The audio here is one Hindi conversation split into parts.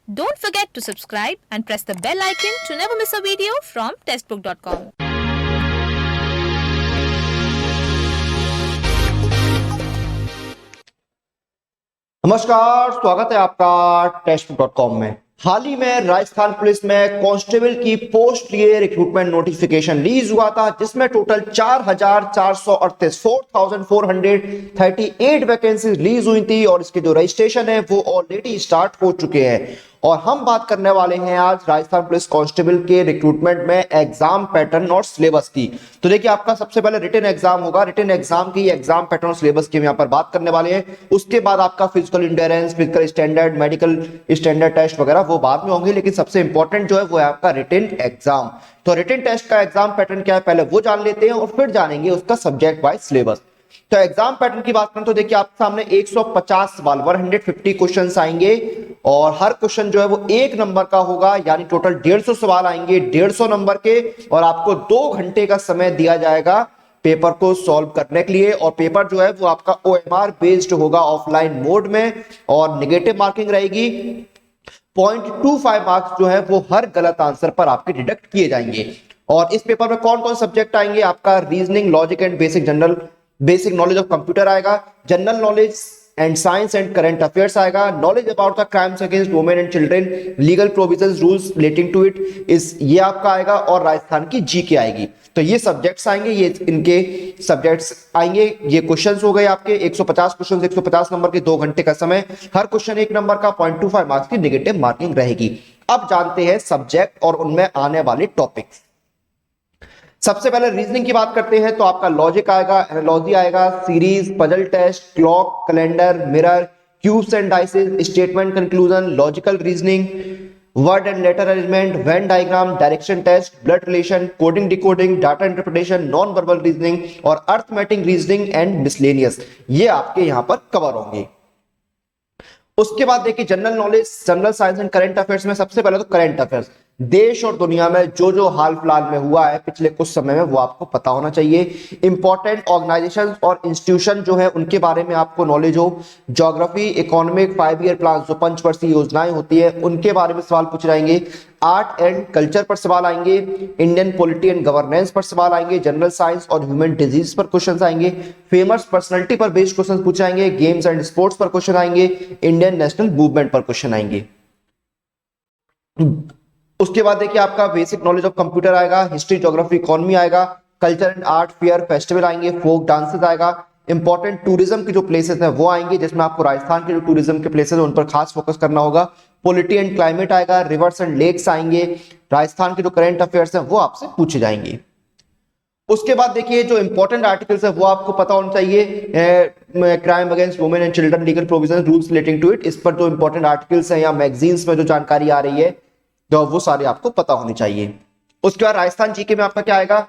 Don't forget to subscribe and press the bell icon to never miss a video from testbook.com. नमस्कार, स्वागत है आपका टेस्टबुक.com में। हाल ही में राजस्थान पुलिस में कांस्टेबल की पोस्ट लिए रिक्रूटमेंट नोटिफिकेशन रिलीज हुआ था, जिसमें टोटल 4438 वैकेंसीज रिलीज हुई थी और इसके जो रजिस्ट्रेशन है वो ऑलरेडी स्टार्ट हो चुके हैं। और हम बात करने वाले हैं आज राजस्थान पुलिस कांस्टेबल के रिक्रूटमेंट में एग्जाम पैटर्न और सिलेबस की। तो देखिए, आपका सबसे पहले रिटन एग्जाम होगा। रिटन एग्जाम की एग्जाम पैटर्न और सिलेबस की हम यहाँ पर बात करने वाले हैं। उसके बाद आपका physical endurance, physical standard, medical standard test वगैरह वो बाद में होंगे, लेकिन सबसे इंपॉर्टेंट जो है वो है आपका रिटन एग्जाम। तो रिटन टेस्ट का एग्जाम पैटर्न क्या है पहले वो जान लेते हैं और फिर जानेंगे उसका सब्जेक्ट वाइज सिलेबस। तो एग्जाम पैटर्न की बात करें तो देखिए, आपके सामने 150 सवाल 150 क्वेश्चंस आएंगे और हर क्वेश्चन जो है वो 1 नंबर का होगा, यानी टोटल 150 सवाल आएंगे 150 नंबर के, और आपको 2 घंटे का समय दिया जाएगा पेपर को सॉल्व करने के लिए। और पेपर जो है वो आपका OMR बेस्ड होगा ऑफलाइन मोड में, और नेगेटिव मार्किंग रहेगी। 0.25 मार्क्स जो है वो हर गलत आंसर पर आपके डिडक्ट किए जाएंगे। और इस पेपर में कौन कौन सब्जेक्ट आएंगे? आपका reasoning, logic and basic knowledge of computer आएगा, general knowledge and science and current affairs आएगा, knowledge about the crimes against women and children, legal provisions, rules relating to it, ये आपका आएगा, और राजस्थान की जीके आएगी। तो ये सब्जेक्ट्स आएंगे, ये इनके सब्जेक्ट्स आएंगे। ये क्वेश्चंस हो गए आपके 150 क्वेश्चंस, 150 नंबर के, 2 घंटे का समय, हर क्वेश्चन 1 नंबर का, 0.25 मार्क्स की नेगेटिव मार्किंग रहेगी। अब जानते हैं सब्जेक्ट और उनमें आने वाले टॉपिक्स। सबसे पहले रीजनिंग की बात करते हैं तो आपका लॉजिक आएगा, एनालॉजी आएगा, series, puzzle test, clock, calendar, mirror, cubes and dices, statement conclusion, logical reasoning, word and letter arrangement, Venn diagram, direction test, blood relation, coding decoding, data interpretation, non verbal reasoning और अर्थमेटिक रीजनिंग एंड मिसलेनियस, ये आपके यहां पर कवर होंगे। उसके बाद देखिए, general knowledge, general science and current affairs में सबसे पहले तो करंट अफेयर्स, देश और दुनिया में जो जो हाल फिलहाल में हुआ है पिछले कुछ समय में वो आपको पता होना चाहिए। इंपॉर्टेंट ऑर्गेनाइजेशन और इंस्टीट्यूशन जो है उनके बारे में आपको नॉलेज हो। ज्योग्राफी, इकोनॉमिक, 5 ईयर प्लान, जो पंचवर्षीय योजनाएं होती है उनके बारे में सवाल पूछ जाएंगे। आर्ट एंड कल्चर पर सवाल आएंगे, इंडियन पॉलिटी एंड गवर्नेंस पर सवाल आएंगे, जनरल साइंस और ह्यूमन डिजीज पर क्वेश्चन आएंगे, फेमस पर्सनालिटी पर बेस्ड क्वेश्चन पूछे जाएंगे, गेम्स एंड स्पोर्ट्स पर क्वेश्चन आएंगे, इंडियन नेशनल मूवमेंट पर क्वेश्चन आएंगे। उसके बाद देखिए, आपका बेसिक नॉलेज ऑफ कंप्यूटर आएगा, हिस्ट्री, ज्योग्राफी, इकोनॉमी आएगा, culture and art, fair, festival आएंगे, फोक डांसेस आएगा, इंपॉर्टेंट टूरिज्म की जो प्लेसेस हैं वो आएंगे, जिसमें आपको राजस्थान के जो टूरिज्म के प्लेसेस हैं उन पर खास फोकस करना होगा। पॉलिटी एंड क्लाइमेट आएगा, रिवर्स एंड लेक्स आएंगे, राजस्थान के जो करंट अफेयर्स हैं वो आपसे पूछे जाएंगे। उसके बाद देखिए, जो इंपॉर्टेंट आर्टिकल्स है वो आपको पता होना चाहिए। Crime against women and children, legal provision, rules relating to it, इस पर जो इंपॉर्टेंट आर्टिकल्स हैं या मैगजीन्स में जो जानकारी आ रही है तो वो सारी आपको पता होनी चाहिए। उसके बाद राजस्थान जीके में आपका क्या आएगा?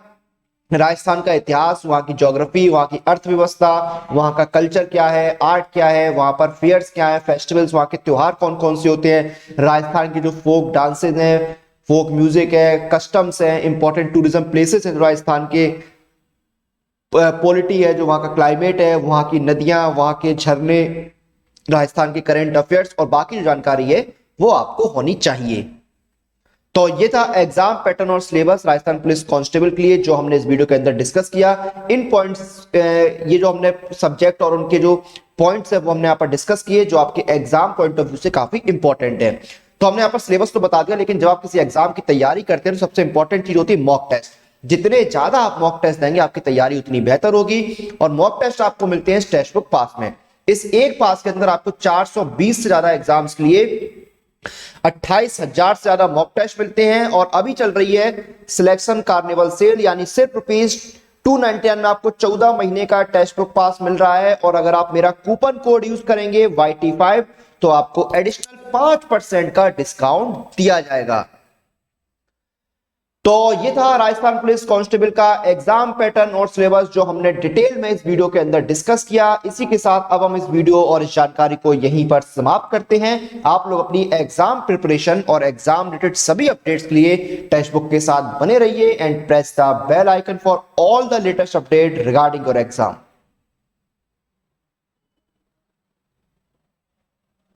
राजस्थान का इतिहास, वहां की ज्योग्राफी, वहां की अर्थव्यवस्था, वहां का कल्चर क्या है, आर्ट क्या है, वहां पर फेयर्स क्या है, फेस्टिवल्स, वहां के त्योहार कौन कौन से होते हैं, राजस्थान की जो फोक डांसेस हैं, फोक म्यूजिक है, कस्टम्स है, इंपॉर्टेंट टूरिज्म प्लेसेस हैं राजस्थान के, पॉलिटी है, जो वहां का क्लाइमेट है, वहां की नदियां, वहां के झरने, राजस्थान के करंट अफेयर्स और बाकी जो जानकारी है वो आपको होनी चाहिए। तो ये था एग्जाम पैटर्न और सिलेबस राजस्थान पुलिस कांस्टेबल के लिए, जो हमने इस वीडियो के अंदर डिस्कस किया। इन पॉइंट्स, ये जो हमने सब्जेक्ट और उनके जो पॉइंट्स है वो हमने यहाँ पर डिस्कस किए, जो आपके एग्जाम पॉइंट ऑफ व्यू से काफी इंपॉर्टेंट है। तो हमने यहाँ पर सिलेबस तो बता दिया, लेकिन जब आप किसी एग्जाम की तैयारी करते हैं तो सबसे इंपॉर्टेंट चीज होती है मॉक टेस्ट। जितने ज्यादा आप मॉक टेस्ट देंगे आपकी तैयारी उतनी बेहतर होगी। और मॉक टेस्ट आपको मिलते हैं टेक्स्ट बुक पास में। इस एक पास के अंदर आपको 420 से ज्यादा एग्जाम्स के लिए 28,000 से ज्यादा मॉक टेस्ट मिलते हैं। और अभी चल रही है सिलेक्शन कार्निवल सेल, यानी सिर्फ ₹299 में आपको 14 महीने का टेक्स्ट बुक पास मिल रहा है। और अगर आप मेरा कूपन कोड यूज करेंगे YT5 तो आपको एडिशनल 5% का डिस्काउंट दिया जाएगा। तो ये था राजस्थान पुलिस कांस्टेबल का एग्जाम पैटर्न और सिलेबस, जो हमने डिटेल में इस वीडियो के अंदर डिस्कस किया। इसी के साथ अब हम इस वीडियो और इस जानकारी को यहीं पर समाप्त करते हैं। आप लोग अपनी एग्जाम प्रिपरेशन और एग्जाम रिलेटेड सभी अपडेट्स के लिए टेक्स्ट बुक के साथ बने रहिए and press the bell icon for all the latest update regarding your exam.